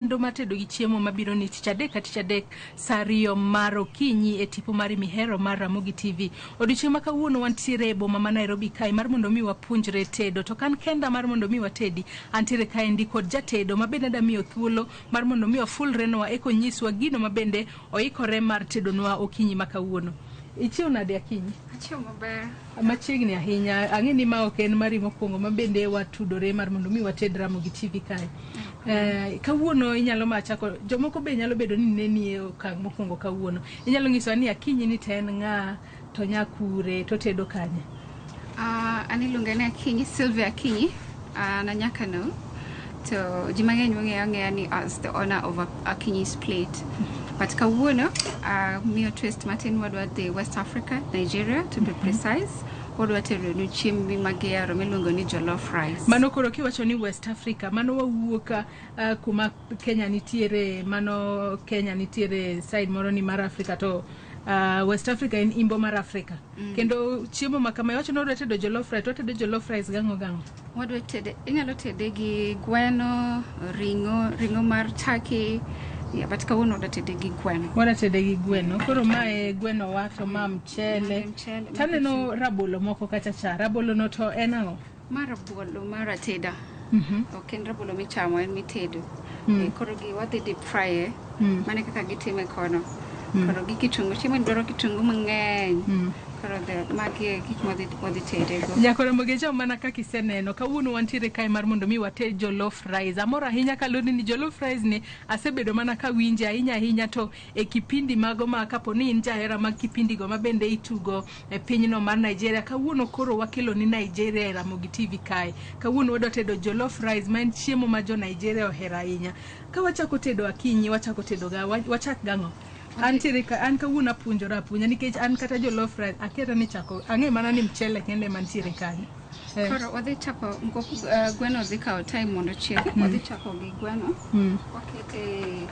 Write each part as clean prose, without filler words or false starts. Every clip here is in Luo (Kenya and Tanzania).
Ndoma tedo gi chiemo mabiro ni tich adek saa 2 mar okinyi e tipo mar mihero mar Ramogi TV. Odiochieng' ma kawuono wantiere e boma ma Nairobi kae mar mondo mi wapuonjre tedo. To kan kenda mar mondo mi watedi, antiere kae ndi kod jatedo mabende da miyo thuolo mar mondo mi wafulrenwa eko nyiswa gino mabende oikore mar tedonwa okinyi ma kawuono. Ichiew nade akinyi? Achiew maber. Machiegni ahinya. Ang'e ni ma ok en mari mokwongo mabende watudore mar mondo mi wated Ramogi TV kae. Kawuono inyalo machako, jomoko be nyalo bedo ni neni e okang' mokwongo kawuono. Inyalo nyisowa ni akinyi ni to en ng'a, to nyakure, to tedo kanye? An iluonga ni Akinyi, Sylvia Akinyi, na Nyakano. To ji mang'eny ong'eya ni as the owner of Akinyi's Plate. But kawuono, miyo twist matin wadwa dhi West Africa, Nigeria to be precise. Wadwa tedo nu chiembi magihero miluongo ni jollof rice. Mano koro kiwacho ni West Africa, mano wawuok kuma Kenya nitiere, mano Kenya nitiere side moro ni mar Africa to West Africa en imbo mar Africa. Kendo chiemo makama iwacho ni wadwa tedo jollof rice, watedo jollof rice gang'o. Wadwa tede, inyalo tede gi gweno, ring'o mar turkey. But kawuono wadwa tede gi gweno. Wadwa tede gi gweno. Koro mae gweno wato ma mchele. Taneno rabolo moko kacha cha. Rabolo no to en ang'o? Ma rabolo mar ateda. Ok en rabolo michamo, en mitedo. Koro gi wadhi deep fry mane kaka gitime kono. Koro gi kitungu, chiemo dwaro kitungu mang'eny. Koro magi gik modhi tede go. Nyakore mogeja mana kaka iseneno kawuono wantiere kae mar mondo mi wated jollof rice. Amor ahinya kaloni ni jollof rice ni asebedo mana ka winje ahinya to e kipindi mago ma kapo ni in jahera mag kipindi go mabende itugo e pinyno mar Nigeria. Kawuono koro wakelo ni Nigeria e Ramogi TV kae. Kawuono wadwa tedo jollof rice ma en chiemo ma jo Nigeria ohero ahinya. Ka wachako tedo akinyi, wachako tedo ga wachak gang'o? An kawuono apuonjora nikech an kata jollof rice aketa ni chako ang'e mana ni mchele kende mantiere kanyo. Koro wadhi chako gweno dhi kawo time mondo chiek. Wadhi chako gi gweno. Wakete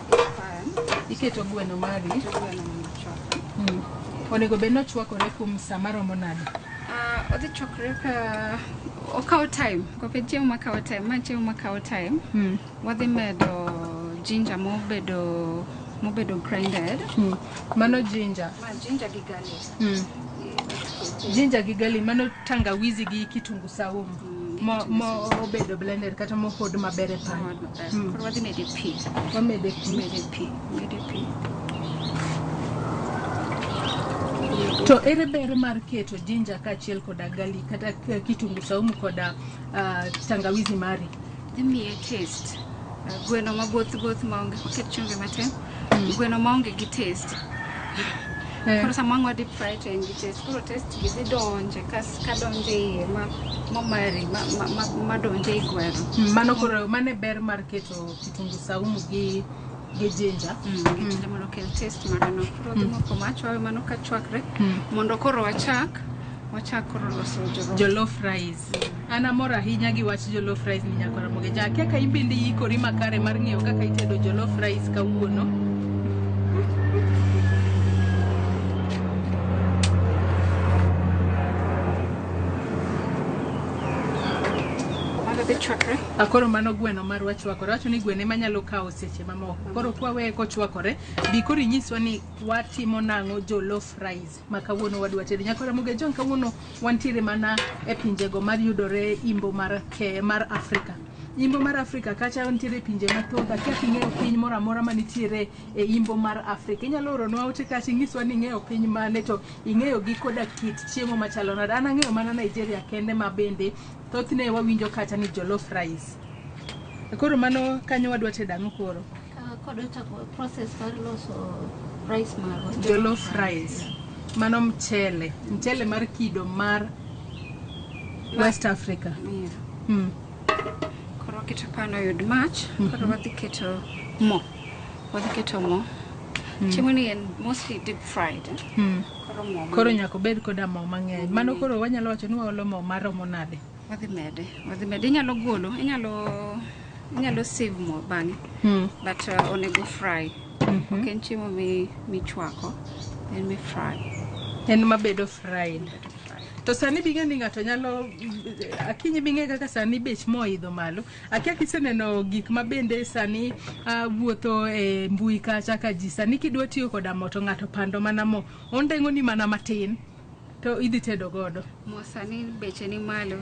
pan. Iketo gweno mari. Gweno mondo Onego bed nochwakore kuom saa maromo nade? Wadhi chokre ka okawo time. Kopet chiemo makawo time. Ma chiemo makawo time. Wadhi medo ginger mobedo grinded. Mano ginger. Ginger gi garlic. Ginger gi garlic mano tangawizi gi kitungu saumu. Mo obedo blended kata mo hod maber e pan. Koro wadhi mede pi. Wamede pi. To ere ber mar keto ginger kaachiel koda garlic kata kitungu saumu koda tangawizi mari? Dhi miye taste. Gweno maboth maonge oket chumbi matin. Gweno maonge gi taste. Koro sama ng'wadi fry to en gi taste. Koro taste gi dhi donje ka donje iye ma donje i gweno. Mano koro mane ber mar keto kitungu saumu gi ginger. Ginger mondo kel taste marano. Koro dhi moko mach wawe mano ka chwakre mondo koro wachak koro loso jollof rice. An amor ahinya gi wach jollof rice ni nyakora mogeja. Kaka ibende yikori makare mar ng'eyo kaka itedo jollof rice kawuono. Akoro mano gweno mar wachwakore. Wacho ni gwene manyalo kawo seche mamoko. Koro kwawe kochwakore, bi koro inyiswa ni watimo nang'o jollof rice ma kawuono wadwa tedo. Nyakora mogeja kawuono wantiere mana e pinjego mar yudore imbo mar Afrika. Imbo mar Afrika kacha wantiere pinje mathoth. Akia ing'eyo piny moro amora manitiere e imbo mar Afrika. Inyalo oronwa ote kacha inyiswa ni ing'eyo piny mane to ing'eyo gi koda kit chiemo machalo nade. An ang'eyo mana Nigeria kende ma bende thothne wawinjo kacha ni jollof rice. Koro mano kanyo wadwa tedo ang'o koro? Kod chako process mar loso rice mar jollof rice. Mano mchele mar kido mar West Africa. Koro keto pan oyud mach. Koro wadhi keto mo. Chiemo ni en mostly deep fried. Koro nyako bed koda mo mang'eny. Mano koro wanyalo wacho ni waolo mo maromo nade? Wadhi mede. Inyalo golo, inyalo save mo bang'e. But onego fry. Ok en chiemo michwako. En mi fry. En mabedo fried. To sani binge ni ng'ato nyalo akinyi binge kaka sani bech mo idho malo. Akia kiseneno gik mabende sani wuotho e mbui kacha ka ji sani kidwa tiyo koda mo to ng'ato pando mana mo. Ondengo ni mana matin to idhi tedo godo. Mo sani beche ni malo.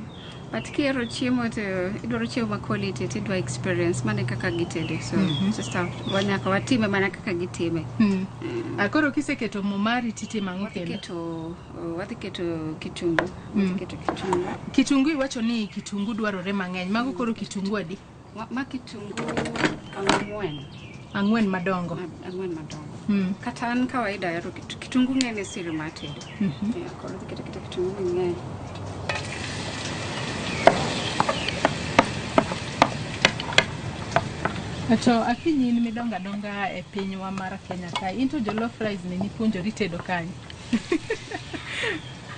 But kero chiemo to idwaro chiemo ma quality to idwa experience mane kaka gitede. So sister wanyaka watime mana kaka gitime. Akoro kiseketo mo mari titimo ang'o kendo? Wadhi keto kitungu. Kitungu iwacho ni kitungu dwarore mang'eny. Mago koro kitungu adi? Ma kitungu ang'wen madongo. Kata an kawaida yaro kitungu ng'eny siri mar tedo. Koro keto kitungu ng'eny. To akinyi in midonga donga e pinywa mar Kenya ka into jollof rice ni puonjori tedo kanyo.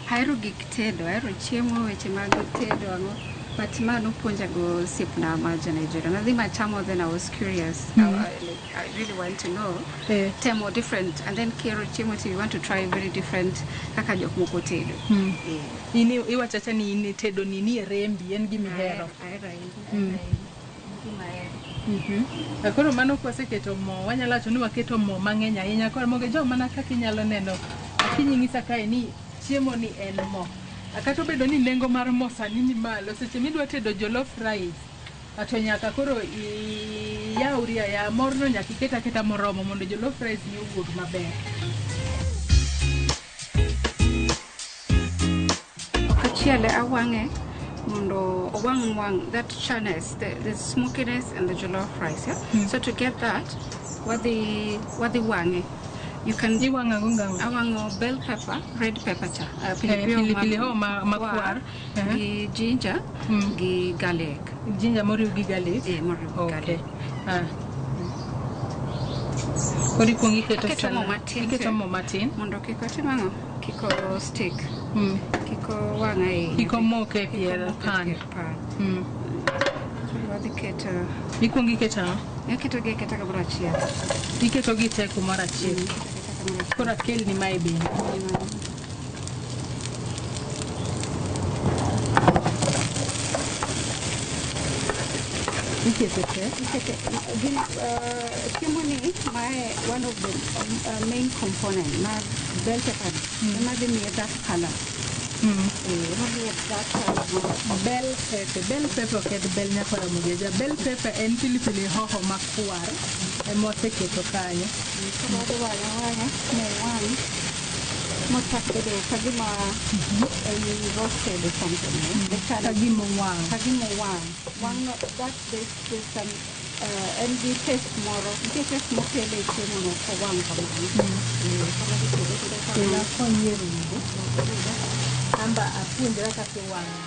Ahero gik tedo, ahero chiemo weche mag tedo ang'o. But mano puonja go sipna ma Nigeria. Nadhi machamo, then I was curious. I really want to know. Temo different, and then kero chiemo you want to try very different kaka jok moko tedo. Ini iwachacha ni in tedo ni rembi en gimi hero. Akoro mano kwaseketo mo wanyalo wacho ni waketo mo mang'eny ahinya koro moge jo mana kaka inyalo neno akinyi ng'isa kae ni chiemo ni en mo. Akato bedo ni nengo mar mo sani ni malo seche midwa tedo jollof rice ato nyaka koro yauria ya morno nyaka iketa moromo mondo jollof rice ni owuog maber. Okachiele awang'e mondo owang' that channels, the smokiness and the jollof rice. So to get that, what the wange, you can awango bell pepper, red pepper cha, pilipili ho makwar, gi ginger, gi garlic. Ginger moriw gi garlic. Moriw gi garlic. Kori kuongi keto mo matin mondo kiko timang'o kiko stick. Kiko wangai. Kiko moke pier pan. Wadhi keto. Ikuongi keto. Keto kamoro achiel. Iketo gi te kumoro achiel. Koro akel ni mae bende. Chiemo ni one of the main component mag bell pepper. Ema miye that color. Bell pepper ked bell nyakora mugeja. Bell pepper en pilipili hoho makwar ema waseketo kanyo. Kagima roasted or something. Kagimo wang. That there's some and the taste more. The taste more kele chiemo for one amba apuonjra kaka iwang'o.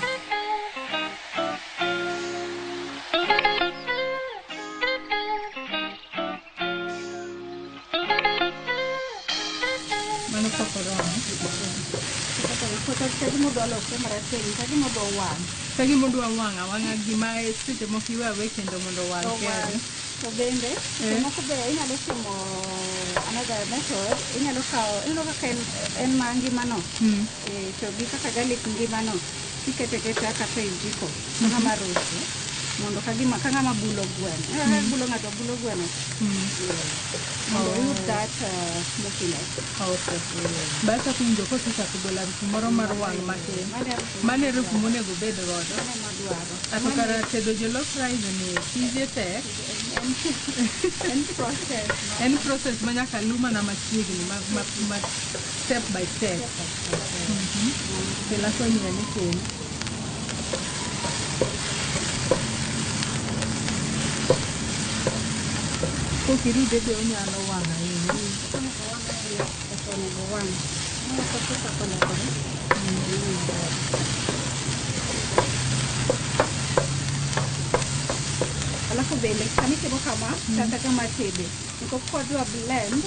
Mano kokoromo. Kagima odwa wang' awang'a gima seche moko iwawe kendo mondo wang' kendo. To bende moko be inyalo timo another method, inyalo kawo kaka en mangimano to gi kaka garlic ngimano ikete kata e jiko kama roast mondo ka ng'ama bulo gweno bulo gweno mondo yud that smokiness. Basta kunjo ko kaka gola moro mar wang' matin mane rufu monego bed godo ato kara tedo jollof rice ni tije tek en process manyaka luma na machiegni ma step by step. Kela ko nyane kendo kokirude be onyalo wang' ahinya. Alafu bende kama timo kama kata kama tebe niko kwa dua blend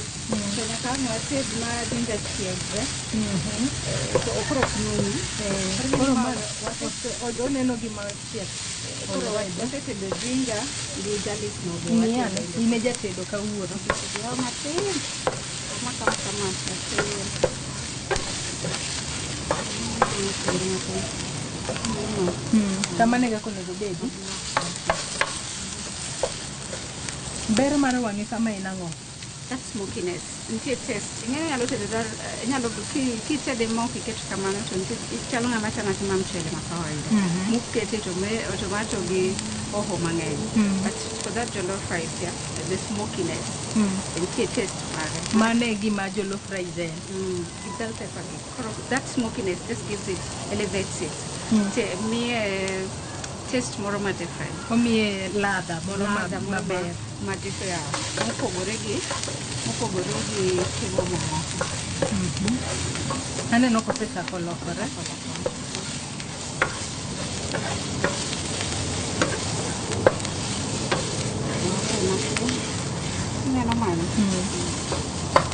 tena kama tebe ma ginger chiegre to okro kununi koro mar wato oneno gima chiek koro wase tedo ginger gi garlic no imeja tedo kawuono yo matin kama Kamane ga konego bedi. Ber mar wangi kama inango. That smokiness. Nitie taste. Ing'eyo nyalo tedo nyalo kitede mok iket kamano to chalo ng'ama chamo mchele ma kawaida. Mukete tomato gi hoho mang'eny. But for that jollof rice, yeah, the smokiness. Nitie taste mare. Mane gima jollof rice en. Bell pepper. That smokiness just gives it, elevates it. Taste moro ma different. Omiye ladha moro maber. Ma different. Mopogore gi chiemo mamoko. Aneno kosechako lokore. Neno mano.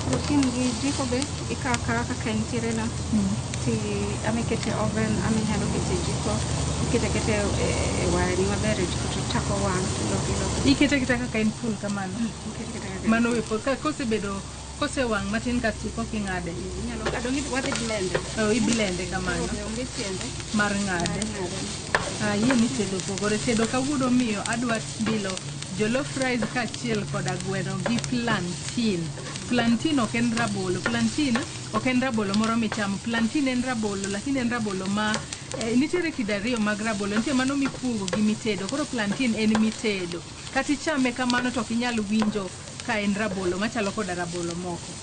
Rutin gi jiko be ikawo kaka nitiere no. Ti amikete oven, aminyalo kete jiko. Ikete e wire maber to chako wang' to ikete kaka en full kamano. Mano we ka kosewang' matin kasi kok ing'ade. Inyalo adongi wadhi blend. Iblende kamano. Onge tiende mar ng'ade. Yie ni tedo pogore. Tedo kawuono miyo adwa bilo jollof rice kaachiel koda gweno gi plantain. Plantain ok en rabolo. Plantain ok en rabolo moro michamo. Plantain en rabolo, lakini en rabolo ma nitiere kidariyo mag rabolo. Nitie mano mipugo gi mitedo. Koro plantain en mitedo. Kati chame kamano to kinyal winjo ka en rabolo machalo koda rabolo moko.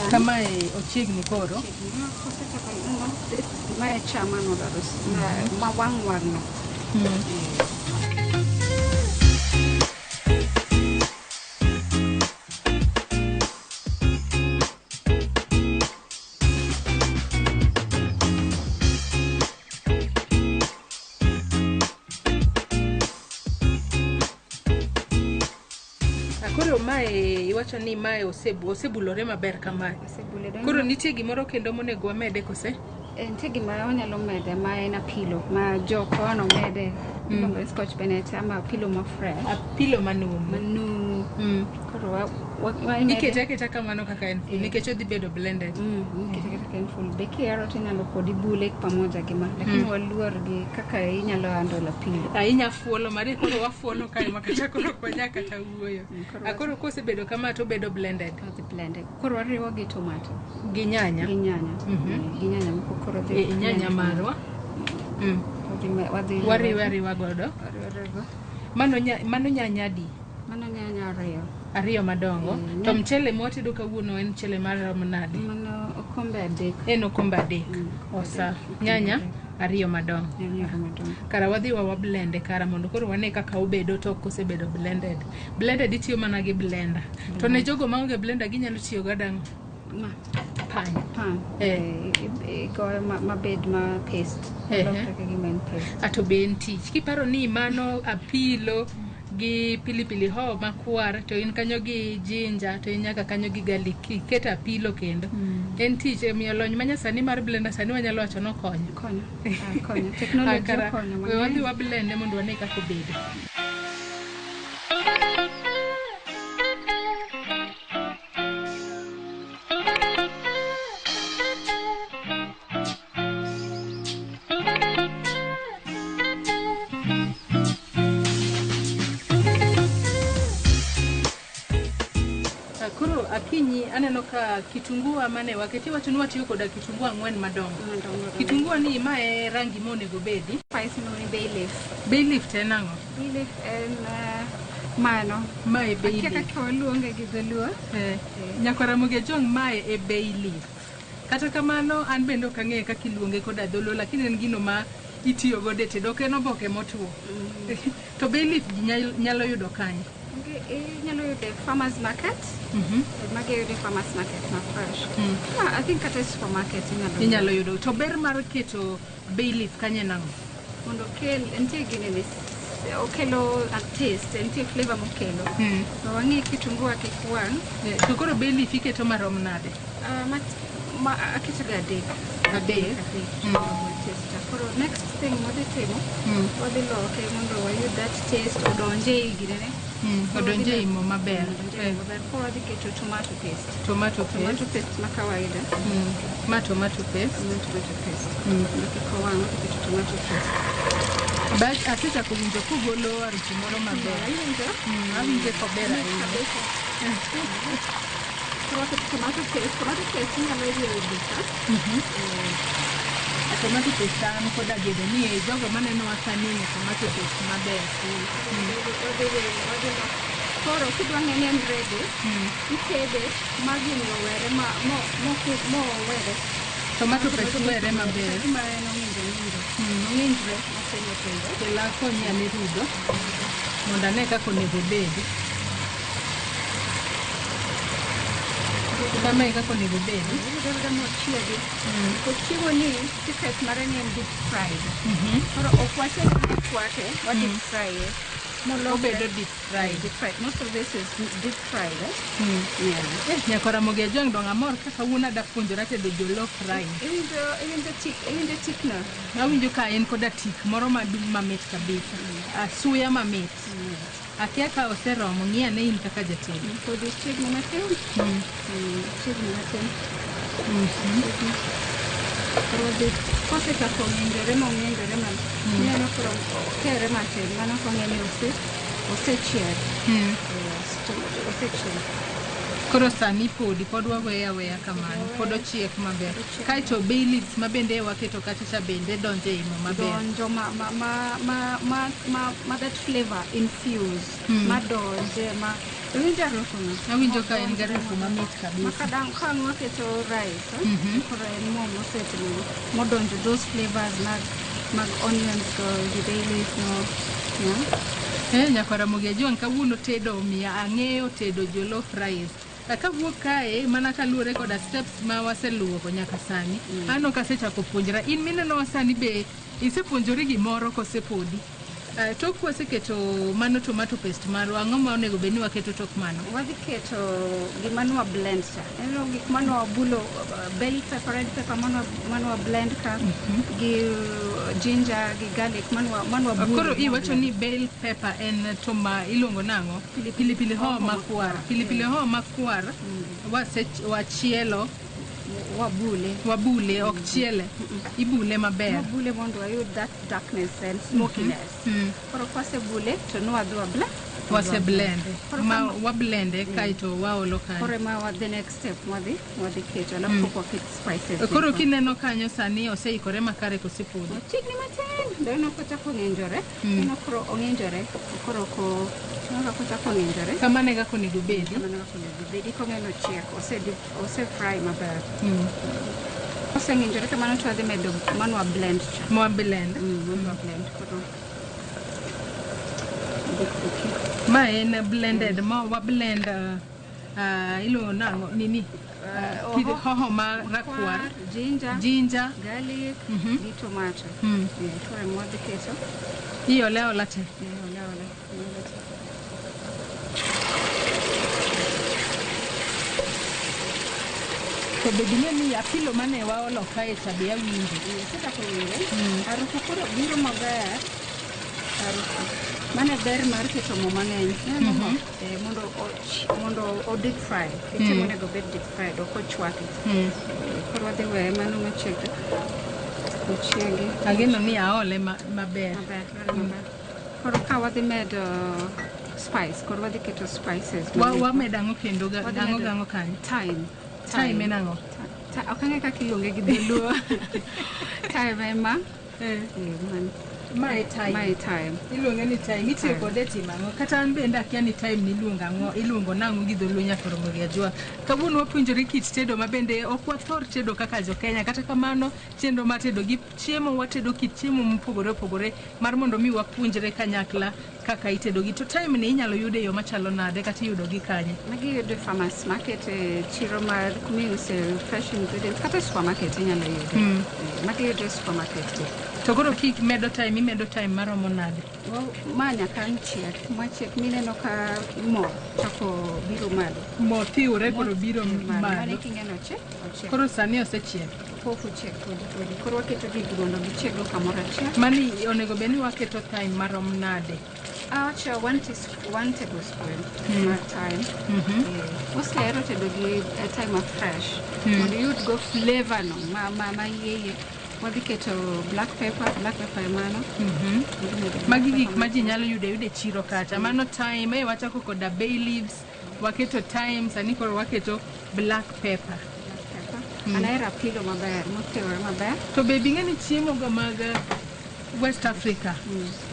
Kamae ochiegni koro. Mae chama no daros. Ma wang no. Koro mae iwacho ni mae osebulore maber kamae. Koro nitie gimoro kendo monego wamede kose? Nitie gima wanyalo mede ma en apilo ma jokono mede. Iluongo scotch bonnet ama apilo ma fresh. Apilo manumu. Koro ikete kamano kaka en full nikech odhi bedo blended. Ikete kaka en full. Be kiero tinyalo podi bule pamoja gi ma. Lakini waluor gi kaka inyalo handle apilo. Inya fuolo mari koro wafuolo kae makata koro konya kata wuoyo. Koro kosebedo kama to bedo blended. Koro wariwo gi tomato. Gi nyanya. Gi nyanya moko koro dhi. Nyanya marwa. Wariwa godo. Mano nyanya di. Mano nyanya ariyo madongo. To mchele motedo kawuono en mchele mar nade? Mano okombe adek. En okombe adek. Osa nyanya ariyo madongo. Kara wadhi wablende kara mondo koro wane kaka obedo to kosebedo blended. Blended itiyo mana gi blender. To ne jogo maonge blender ginyalo tiyo go dang pan. Go mabed ma paste. Ato be en tich. Kiparo ni mano apilo gi pilipili hoho makwar to in kanyo gi ginger to inyaka kanyo gi garlic keta apilo kendo. En tich miyo lony manyasani mar blender sani wanyalo wacho no konyo. Technology konyo. We wadhi wablende mondo wane kaka obedo. Koro akinyi aneno ka kitunguu mane waketi wacho ni watiyo koda kitunguu 4 madongo. Kitunguu ni mae rangi monego bedi. Spice no ni bay leaf. Bay leaf tenango. Bay leaf en mano. Mae bay leaf. Kaka kawaluonge gi dholuo. Nyako Ramogi Jong mae e bay leaf. Kata kamano an bende ok ang'eyo kaka iluonge koda dholuo lakini en gino ma itiyo go e tedo ok en oboke motuo. To bay leaf nyalo yudo kanye? Inyalo yude farmers market. Mage yude farmers market na fresh. I think at a supermarket inyalo yudo. To ber mar keto bay leaf kanye nango? Mondo kel entie gine okelo a taste, entie flavor mokelo. To wangi kitunguu akikwang. To koro bay leaf iketo marom nade? Akita adek. Koro next thing wadhi timo wadhi loke mondo wayud that taste odonje igine Odonje imo maber. Koro wadhi keto tomato paste. Tomato paste ma kawaida. Ma tomato paste. Kiko wang' keto tomato paste. Bas asechako winjo kugolo harufu moro maber. Awinje kober ahinya. Koro keto tomato paste inyalo riwo duka. Tomato paste an koda gedo ni e jogo maneno wasani ni tomato paste maber. Koro kidwa ng'eni en ready, itede magi were mo were. Tomato paste were maber. Ma en ong'injre matin. Kela konyi ane rudo mondo ane kaka onego obedi. Kama kaka onego obedi. Chiemo ni secret mare ni en deep fried. Koro ok wachele chwake, wa deep fry. Obedo deep fried. Most of this is deep fried. Nyakora Ramogi Ajwang' dong amor kaka wuona da puonjora tedo jollof rice. Iwinjo tikno. Awinjo ka en koda tik moro madung mamit kabisa. Suya mamit. Akia ka oseromo ng'i ane in kaka jatedo. Kodi chiegni matin. Kosechako ng'injore man. Nyalo koro kere matin. Mano kong'eni osechiek. Koro sani pod waweya kamano. Pod ochiek maber. Kaito bay leaves ma bende waketo kacha bende donje imo maber. Donjo ma that flavor infuse. Ma donje ma awinjo ka en garufu mamit kabisa. Makadang kang waketo rice. Koro en mo mosetimo modonjo those flavors mag onions go the bay leaves no. Nyakora Ramogi Ajwang' kawuono tedo miya ang'eyo tedo jollof rice. Kawuok kae mana kaluwore koda steps ma waseluwo nyaka sani. Ano kasechako puonjra. In mineno wasani be isepuonjori gimoro kosepodi. Tok waseketo mano tomato paste marwa, ang'o ma onego bed ni waketo tok mano? Wadhi keto gimano wa blend cha. Eno gik mano wabulo bell pepper, red pepper mano wa blend ka gi ginger gi garlic mano wabulo. Koro iwacho ni bell pepper en toma iluongo nang'o? Pilipili hoho makwar. Pilipili hoho makwar wachielo. Wabule ok chiele. Ibule maber. Wabule mondo ayud that darkness and smokiness. Koro kwase bule to no adwa wase blend. Ma wablende kaito waolo kanyo. Koro ma the next step wadhi keto alafu kwa kit spices. Koro kineno kanyo sani oseikore makare kosepodi. Tigni matin. Dano kochako ng'injore. Dano koro ong'injore. Koro ko kochako ng'injore. Kamane kaka onego bedi. Kong'eno chiek ose fry maber. Ose ng'injore kamano to wadhi medo mano wa blend cha. Mwa blend. Koro ma en blended ma wa blend ilo nango nini hoho ma rakwar, ginger, garlic, gi tomato. Koro modhi keto. Iole te. To bedine ni apilo mane waolo kae chabe awinjo. Sechako winjo. Harufu koro biro maber. Mane ber mar keto mo mang'eny. Mondo o deep fry. Chiemo onego bed deep fried, ok ochwaki. Koro wadhi weye mano machiek. Ochiegi. Ageno ni aole maber. Koro ka wadhi medo spice. Koro wadhi keto spices. Wamedo ang'o kendo gang'o kanyo? Thyme enang'o? Ok ang'e kaka iluonge gi dholuo. Thyme ema. Mae time. Iluonge ni time. Itiyo kode timo ang'o? Kata an bende akia ni time iluongo nang'o gi dholuo Nyakora Ramogi Ajwang'. Kawuono wapuonjore kit tedo ma bende ok wathor tedo kaka jo Kenya. Kata kamano chenro mar tedo gi chiemo watedo kit chiemo mopogore opogore mar mondo mi wapuonjre kanyakla kaka itedo gi. To time ni inyalo yude yo machalo nade kata iyudo gi kanye? Magi yudo farmers market, chiro mar kumiuse fresh ingredients kata supermarket inyalo yudo. Magi yudo supermarket. To koro imedo time maromo nade? Ma nyaka chiek. Machiek mineno ka mo chako biro malo. Mo thiure koro biro malo. Mane king'eno chiek. Koro sani osechiek. Pofu chiek kodi. Koro waketo gigi mondo gichieg kamoro achiel. Mani onego bed ni waketo time marom nade? Awacho 1 tablespoon mar thyme. Mostly I wrote a time of fresh. Mondo yud go flavor no ma yeye. Wadhi keto black pepper mano. Magi gik ma ji nyalo yude chiro kacha. Mano thyme, wachako koda bay leaves, waketo thyme, sani koro waketo black pepper. Anaera pilo maber, moteore maber. To be bing'eni chiemo go mag West Africa.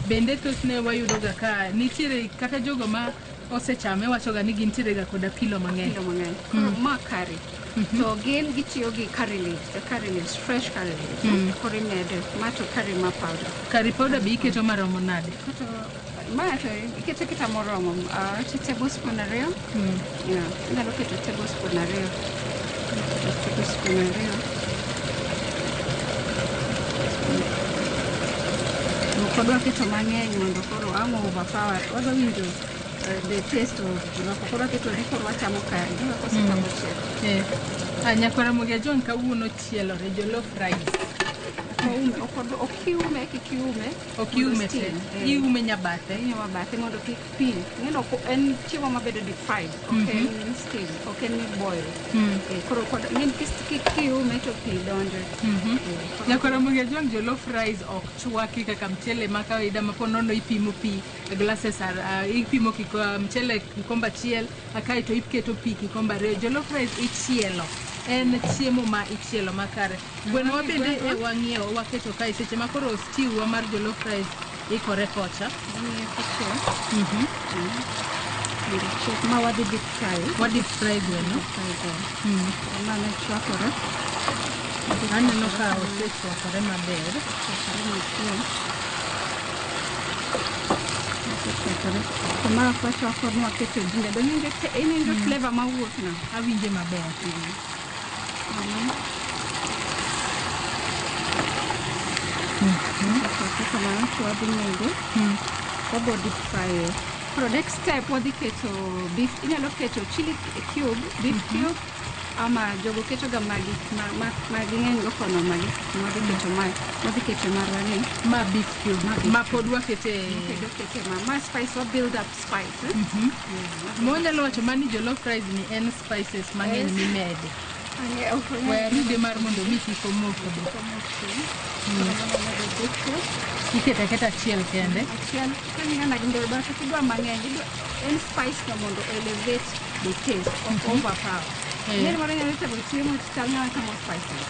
Bende tosne wayudo ga ka nitiere kata jogo ma osechame wacho ga ni gintiere ga koda pilo mang'eny. Ma curry. So gin gitiyo gi curry leaves, fresh curry leaves. Koro imede mato curry ma powder. Curry powder be iketo maromo nade? Ma to iketo kita moromo tablespoon ariyo. Inyalo keto tablespoon ariyo. Kodwa keto mang'eny mondo koro amo overpower. Wadwa winjo the taste of koro keto ni koro wachamo curry. Kosechamo chiek. Nyakora Mogi John kawuono chielore jollof rice. Okiume te. Iume nyabathe. Nyabathe mondo kik pil. Ng'eno en chiemo mabedo deep fried. Ok en steam. Ok en boil. Koro ng'en kiume to pi donjo. Nyakora Mogi John jollof rice ok chwaki kaka mchele ma kawaida ma ponono ipimo pi glasses ipimo mchele kikombe achiel akai to iketo pi kikombe ariyo. Jollof rice ichielo. En chiemo ma ichielo makare. Gweno wa bende wang'iewo waketo kae seche ma koro stew wa mar jollof rice ikore kocha. Ma wadi deep fry. Wadi fry gweno. Mane chwakore. Aneno ka osechwakore maber. Kama kwa chwakore waketo jinja. Donjo flavor mawuok na. Awinje maber. Kama chwadi nego. Wabo deep fry. For next step wadhi keto beef. Inyalo keto chili cube, beef cube. Ama jogo keto ga magi ng'eny go kono magi wadhi keto marwani ma beef cube ma pod wakete ma spice wa build up spice. Mo nyalo wacho mani jollof rice ni en spices mang'eny mimede. Wayaride mar mondo mi kik omoko be. Iketa achiel kende. Achiel kang'ina gindo ba kidwa mang'eny en spice no mondo elevate the taste of overpower. Ng'eno mara nyalo tebo chiemo chanya kama spices.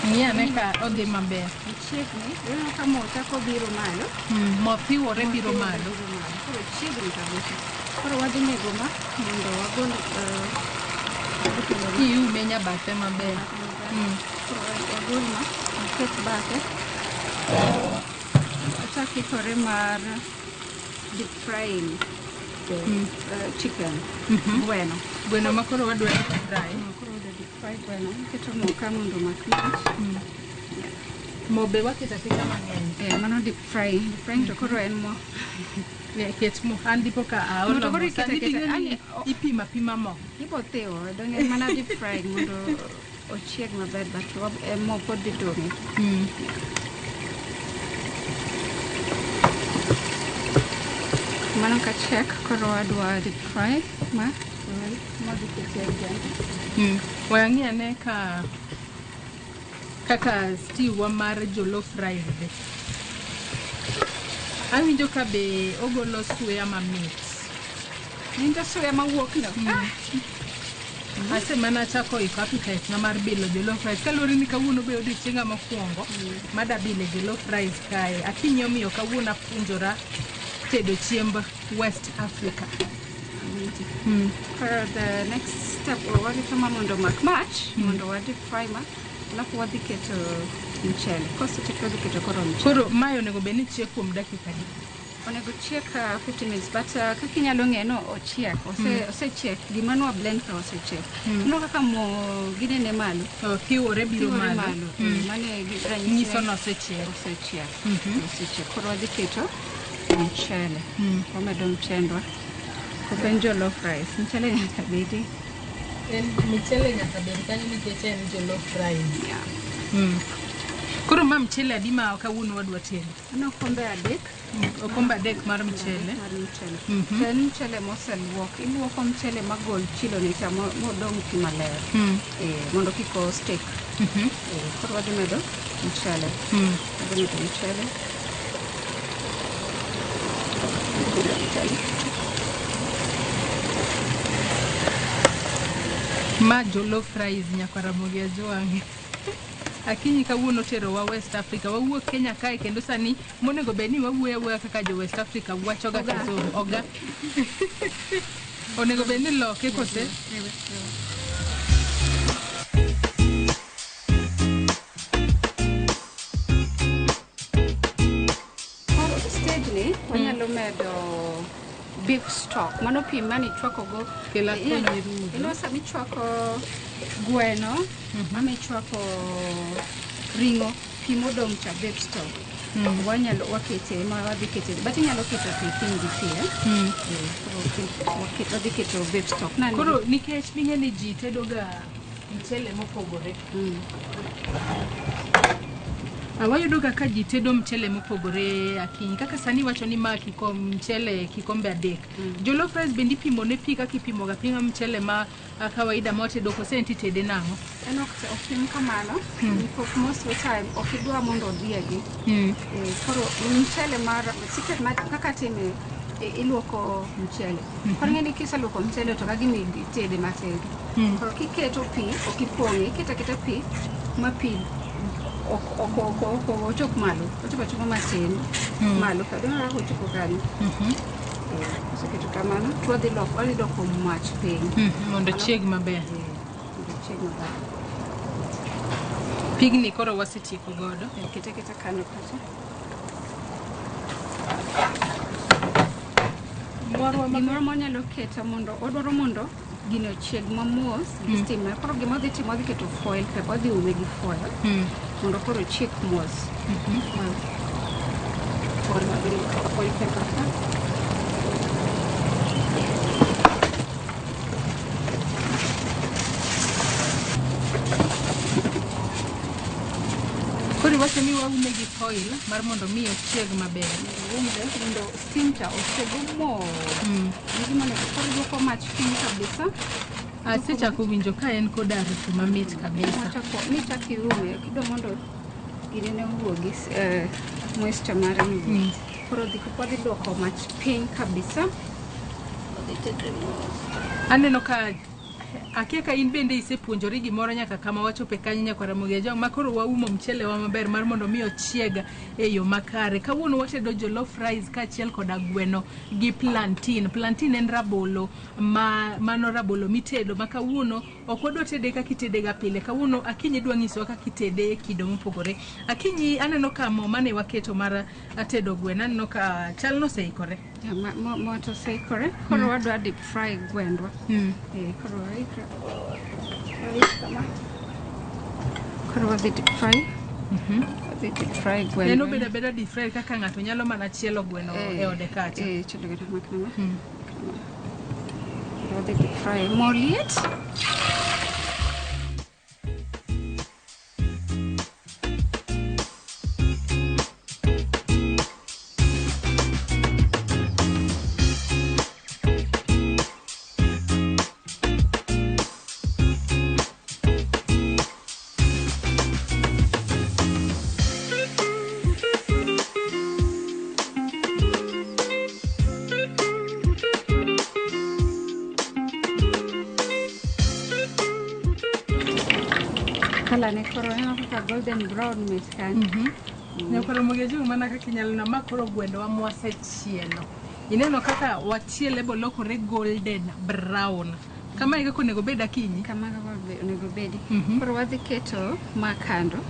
Ng'iyane ka odhi maber. Chiegni, eno ka mo chako biro malo. Mo thiwore biro malo. Koro chiegni kabisa. Koro wadhi nego ma mondo wagol iume nyabathe maber. Koro wagol ma ket bathe. Achaki kore mar deep frying chicken. Gweno ma koro wadwa deep fry. Koro wadwa deep fry gweno. Keto mo ka mondo makmach. Mo be waketa tika mang'eny. Mano deep frying to koro en mo. Ket mo andi poka aolo. Sani ipima mo. Ibo theo donge mana deep frying mondo ochieg maber but mo pod dhi dong'. Mano ka check koro adwa deep fry ma dhi kete wang'iyane kaka stew wa mar jollof rice be. Awinjo ka be ogolo suya mamit. Ninja suya mawuok no. Ase mana chako iko appetite na mar bilo jollof rice. Kalori ni kawuono be odiochienga mokwongo mada bile jollof rice kae. Akinyo miyo kawuono apuonjora tedo chiemb West Africa. For the next step wadhi tama mondo makmach mondo wadhi fry ma alafu wadhi keto mchele. Kosetieko wadhi keto koro mchele. Koro mayo onego beni chiek kuom dakika adi? Onego chiek 50 minutes but kaka inyalo ng'eno ochiek osechiek gima nwa blend ka osechiek. No kaka mo ginene malo. Kiwore biro malo. Mane nyiso no osechiek. Osechiek. Koro wadhi keto mchele. Wamedo mchendwa. Open jollof rice. Mchele nyaka bedi. Mchele nyaka bedi kanyo nikech en jollof rice. Koro ma mchele adi ma kawuono wadwa tedo? Ano okombe adek. Okombe adek mar mchele. Sen mchele moseluok. Iluoko mchele magol chilo ne cha modong' pi maler. Mondo kik ostek. Koro wadhi medo mchele. Wadhi medo mchele. Ma jollof rice nyaka Ramogi ajwangi. Akinyi kawuono tero wa West Africa. Wawuok Kenya kae kendo sani monego bed ni wawuoya kaka jo West Africa wacho ga kizungu. Oga. Onego bed ni loke kose. Stage ni wanyalo medo beef stock. Mano pi mani chwako go kela konyi rudo. Ino sami chwako gweno, mami chwako ringo, pi modong' cha beef stock. Wanyalo wakete ma wadhi kete, but inyalo keto pi piny gi pi. Wadhi keto beef stock. Koro nikech bing'eni ji tedo ga mchele mopogore. Wayudo ga ka ji tedo mchele mopogore Akinyi. Kaka sani wacho ni ma mchele kikombe adek. Jollof rice bendi pimo ne pi kaka ipimo ga pinga mchele ma kawaida ma tedo ko senti tede nang'o? En ok kamano. For most of the time okidwa mondo odhiegi. Koro mchele mar secret ma kaka time iluoko mchele. Koro ng'eni kiseluoko mchele to kagimi tede matede. Koro kiketo pi okipong'e, iketa pi ma pi ochop malo, ochop matin malo ka dona ochop kanyo. Seketo kamano to wadhi loko mach piny mondo chieg maber. Pigni koro wasetieko godo. Kete kanyo kacha. Gimoro monyalo keto mondo odwaro mondo gino chieg mamos gi steam. Koro gima dhi timo dhi keto foil paper, dhi ume gi foil mondo koro chieg mos. Foil paper ka. Koro wacho ni waume gi foil mar mondo mi ochieg maber. Mondo steam cha ochieg mos. Gima ne koro duoko mach piny kabisa. Asechako winjo ka en kod harufu mamit kabisa. Michaki ume kido mondo gine ne wuogi moisture mare ni. Koro wadhi duoko mach piny kabisa. Aneno ka akia ka in bende isepuonjori gimoro nyaka kama wachope kanyo nyaka Ramogi ajwangi makoro waumo mchele wa maber mar mondo mi ochiega e yo makare. Kawuono watedo jollof rice kaachiel koda gweno gi plantain. Plantain en rabolo mano rabolo mitedo ma kawuono ok wadwa tede kaka itede ga pile. Kawuono Akinyi dwa nyisowa kaka itede e kido mopogore. Akinyi aneno ka mo mane waketo mar tedo gweno aneno ka chal no seikore. Mo to seikore. Koro wadwa deep fry gwendwa. Koro wadhi deep fry. Wadhi deep fry gweno. Neno beda deep fry kaka ng'ato nyalo mana chielo gweno e ode kacha. Chielo gweno makna. Wadhi deep fry moliet. Kala ne koro eno kaka golden brown mit kan. Nyaka Ramogi ajwangi mana kaka inyalo na makoro gwendo wa mwasechielo. Ineno kaka wachiele bolokore golden brown. Kama eka konego bed Akinyi. Kama onego bedi. Koro wadhi keto makando.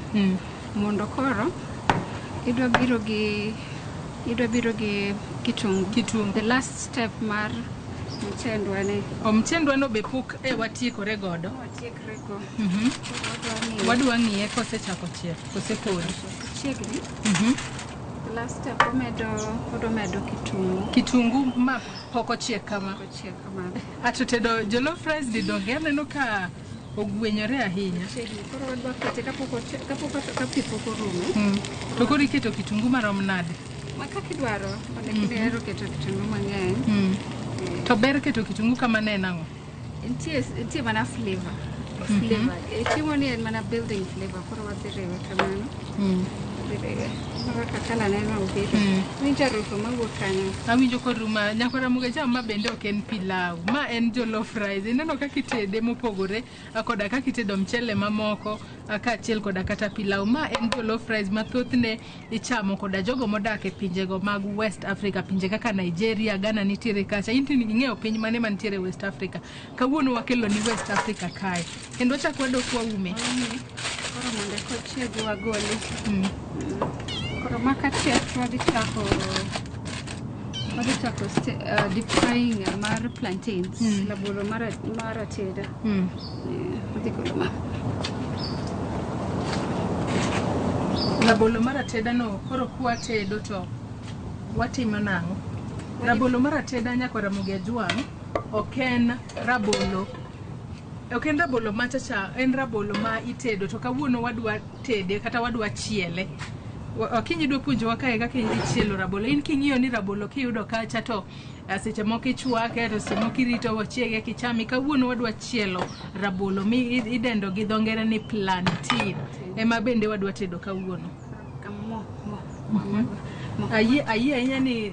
Mondo koro idwa biro gi kitungu. The last step mar mchendwa ne. Mchendwa no be pok watiekore godo. Watiekore go. Wadwa ng'iye kosechako chiek, kosepori. Chiegni. The last step odo medo kitungu. Kitungu ma pok ochiek kama. Ochiek kama. Ato tedo jollof rice di donge aneno ka ogwenyore ahinya. Koro wadwa kete kapok orumo. To koro iketo kitungu marom nade? Ma kaka idwaro, lakini ahero keto kitungu mang'eny. To ber keto kitungu kama ne nang'o? Nitie mana flavor. Chiemo ni en mana building flavor, koro wadhi riwe kamano. Kakala neno obiro. Winjo harufu mawuok kanyo. Awinjo koruma nyako Ramogi cham ma bende ok en pilau. Ma en jollof rice. Ineno kaka itede mopogore koda kaka itedo mchele mamoko kaachiel koda kata pilau. Ma en jollof rice ma thothne ichamo koda jogo modak e pinjego mag West Africa, pinje kaka Nigeria, Ghana nitiere kacha. Intini ing'eyo piny mane mantiere West Africa. Kawuono wakelo ni West Africa kae. Kendo chak wadok waume. Koro mondo kochiegi wagole. Koro makachiek wadhi chako deep frying mar plantains. Rabolo mar tedo. Wadhi golo ma. Rabolo mar ateda no koro kwa tedo to watimo nang'o? Rabolo mar ateda nyako Ramogi ajwang' ok en rabolo machacha, en rabolo ma itedo to kawuono wadwa tede kata wadwa chiele. Okinyi dwa puonjowa kae kaka ichielo rabolo. In king'iyo ni rabolo kiyudo kacha to seche moko ichwake to seche moko irito ochiege kichami. Kawuono wadwa chielo rabolo mi idendo gi dho ngere ni plantain. Ema bende wadwa tedo kawuono. Ayie ahinya ni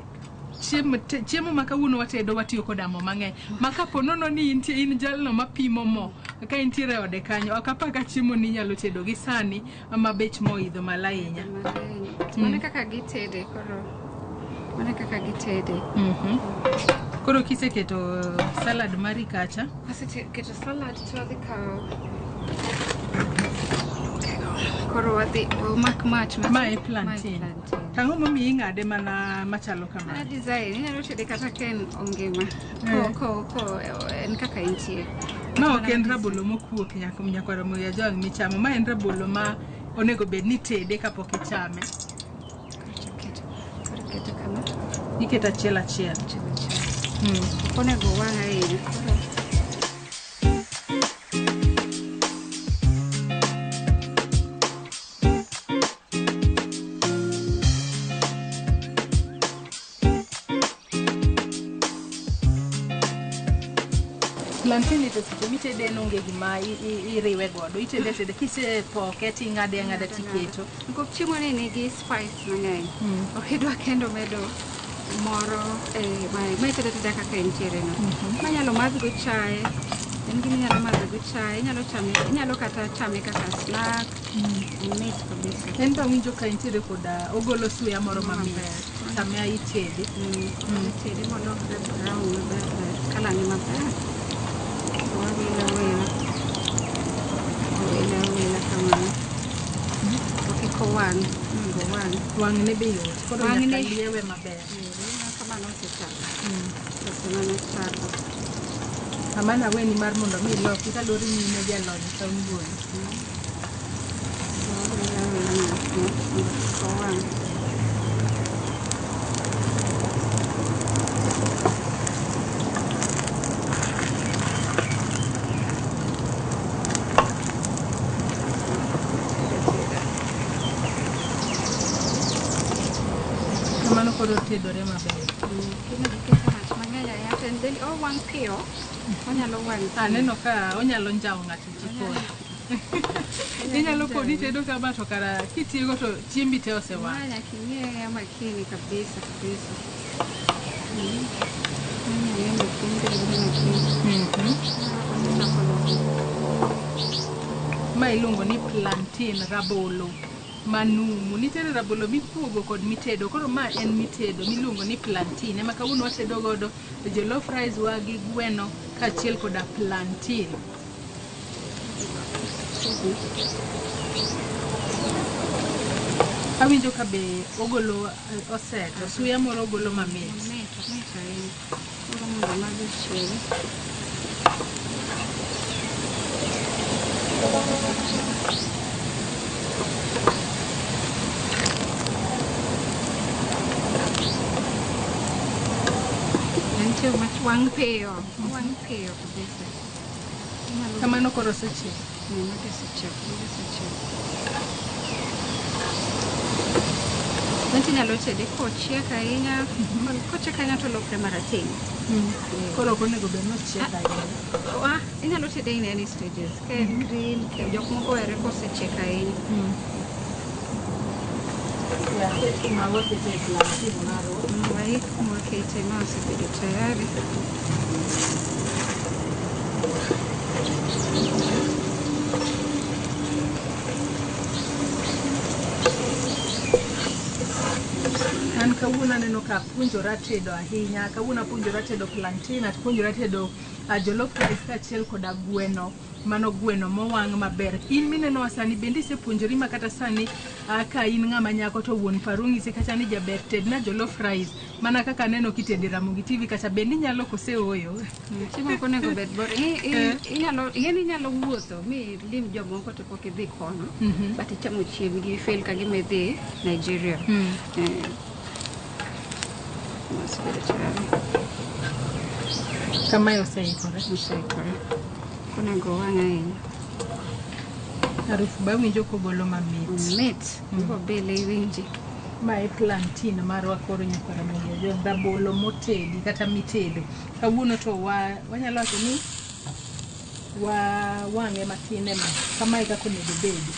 chiemo ma kawuono watedo watiyo koda mo mang'eny. Ma kapo nono ni in jalno mapimo mo ka intiere ode kanyo, ok apaka chiemo ni nyalo tedo gi sani ma bech mo idho malahinya. Mana kaka gitede koro. Koro kiseketo salad mari kacha. Keto salad to wadhi kawo. Koro wadhi mak mach ma e plantain. Tang'o momiyi ng'ade mana machalo kamano? Design inyalo tede kata ken ongima. En kaka intie. Ma ok en rabolo mokuok nyako Ramogi ajwang' michamo. Ma en rabolo ma onego bed ni tede kapok ichame. Keto kama. Iketo achiel. Onego wang' ahinya. Plantain ito seche mitede nonge gima iriwe godo. Itede kisepoke ting'ade tiketo. Nikech chiemo ni nigi spice mang'eny. Ok idwa kendo medo moro ma itedo kaka entiere no. Manyalo madh go chae. En gima inyalo madh go chae. Inyalo kata chame kaka snack. Mit kabisa. En winjo ka entiere koda ogolo suya moro maber. Sama itede. Itede mondo brown maber. Kala ni maber. Wila kamano. Okiko wang' ne be yot. Koro nyaka liewe maber. Kamano osechako. Amana weni mar mondo mi loki kalori ni ne jalony kawuono. Mano koro tedore maber. Wang' piyo. Onyalo wang'. Aneno ka onyalo njawo ng'ato jikon. Inyalo podi tedo kama to kara kitiyo to chiembi te osewang'. Nyaka ing'e makini kabisa. Ma iluongo ni plantain, rabolo manumu. Nitiere rabolo mikuogo kod mitedo. Koro ma en mitedo miluongo ni plantain. Ema kawuono watedo godo jollof rice wa gi gweno kaachiel koda plantain. Awinjo ka be ogolo oseto. Suya moro ogolo mamit. Wang' piyo kabisa. Kamano koro sechiek. Nanti nyalo tede kochiek ahinya, kochiek ahinya to lokre marateng'. Koro onego bed nochiek ahinya. Inyalo tede in any stages. Ka en grill, jok moko ohere kosechiek ahinya. Wakete ma osebedo tayari. An kawuono aneno ka apuonjora tedo ahinya. Kawuono apuonjora tedo plantain, apuonjora tedo jollof rice kaachiel koda gweno. Mano gweno mowang' maber. In mineno sani bende isepuonjori ma kata sani ka in ng'ama nyako to wuon paru ng'isi kacha ni jaber tedna jollof rice. Mana kaka aneno kitede Ramogi TV kacha bende inyalo kose oyo. Chiemo ok onego bed bor. Inyalo wuotho mi lim jomoko to pok idhi kono. But ichamo chiembgi feel ka gima idhi Nigeria. Kamae oseikore. Onego wang' ahinya. Harufu ba winjo kogolo mamit. Mit. Ibo bele iwinji. Mae plantain marwa koro nyaka Ramogi. Rabolo motedi kata mitedo. Kawuono to wanyalo wacho ni wang'e matin ema. Kamae kaka onego bedi.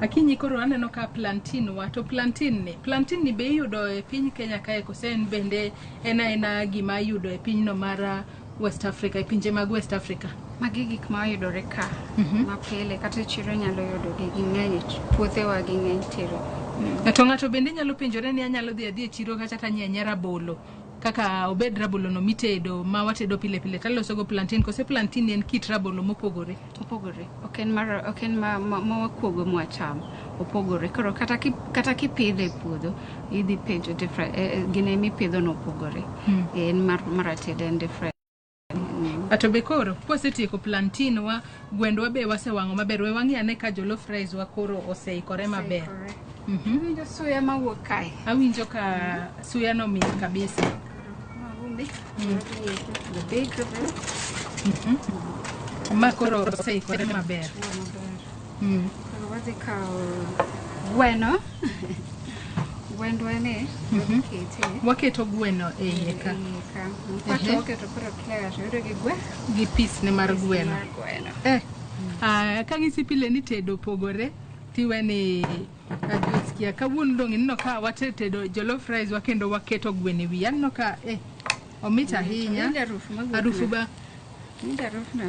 Akinyi koro aneno ka plantain to plantain ni be iyudo e piny Kenya kae kose en bende ena gima iyudo e pinyno mar West Africa, e pinje mag West Africa. Magi gik ma yudore ka mapile kata chiro nyalo yudo gi ng'eny, puothewa gi ng'eny tero. To ng'ato bende nyalo penjore ni anyalo dhi e chiro kacha tanyiewo rabolo kaka obed rabolo no mitedo ma watedo pile pile taloso go plantain. Kose plantain en kit rabolo mopogore. Ok en ma wakuogo mwacham opogore. Koro kata kipidhe puodho idhi penjo different gine mipidho no opogore. En maratede en different. Ato be koro kwasetieko plantain gwendwa be wasewang'o maber. We wang'i ane ka jollof rice wa koro oseikore maber. Winjo suya mawuok kae. Awinjo ka suya no mit kabisa. Ma koro oseikore maber. Koro wadhi kawo gweno. Gwendwa ne waketo gweno e iye ka. Waketo koro clear gi piece ne mar gweno. Kang'isi pile ni tedo pogore tiwe ni ajosikia kawuono dong' inno ka watedo jollof rice wakendo waketo gweno e wiye. Anno ka omit ahinya. Harufu ba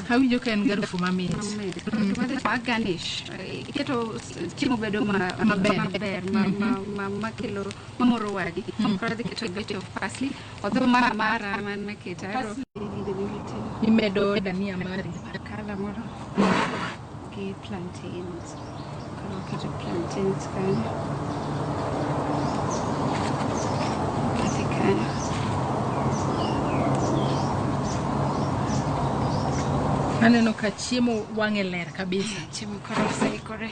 awinjo ka en garufu mamit. Garnish iketo chiemo bedo maber makelo mamoro wagi. Koro dhi keto bit of parsley odho mara man keta imedo dania mari kala moro gi plantains. Koro keto plantains kanyo. Aneno ka chiemo wang'e ler kabisa. Chiemo koro oseikore.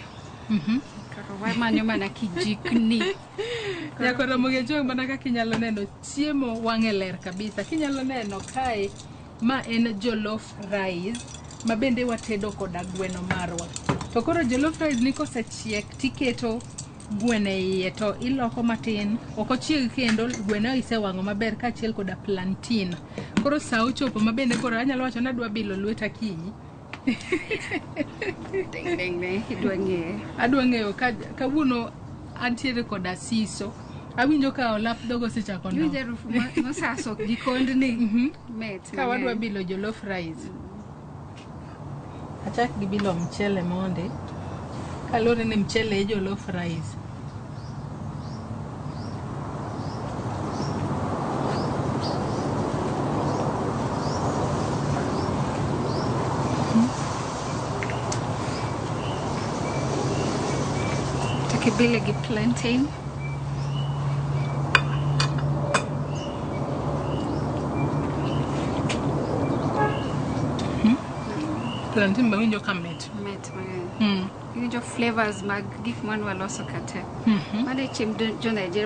Koro wamanyo mana kijikni. Nyako Ramogi jong mana kaka inyalo neno chiemo wang'e ler kabisa. Kinyalo neno kae ma en jollof rice ma bende watedo koda gweno marwa. To koro jollof rice ni kosechiek tiketo gweno e iye to iloko matin. Ok ochieg kendo gweno isewang'o maber kaachiel koda plantain. Koro sa ochopo ma bende koro anyalo wacho nadwa bilo lweta kinyi. Idwa ng'eyo. Adwa ng'eyo kawuono antiere koda siso. Awinjo ka olap dhogo sechako no. Winjo rufu mosaso gikondni. Ka wadwa bilo jollof rice. Achak gi bilo mchele monde. Kalore ni mchele e jollof rice. Takibile gi plantain. Plantain ba winjo ka mit. Mit mang'eny. Winjo flavors mag gik manwa loso kate. Mane chiemb jo Nigeria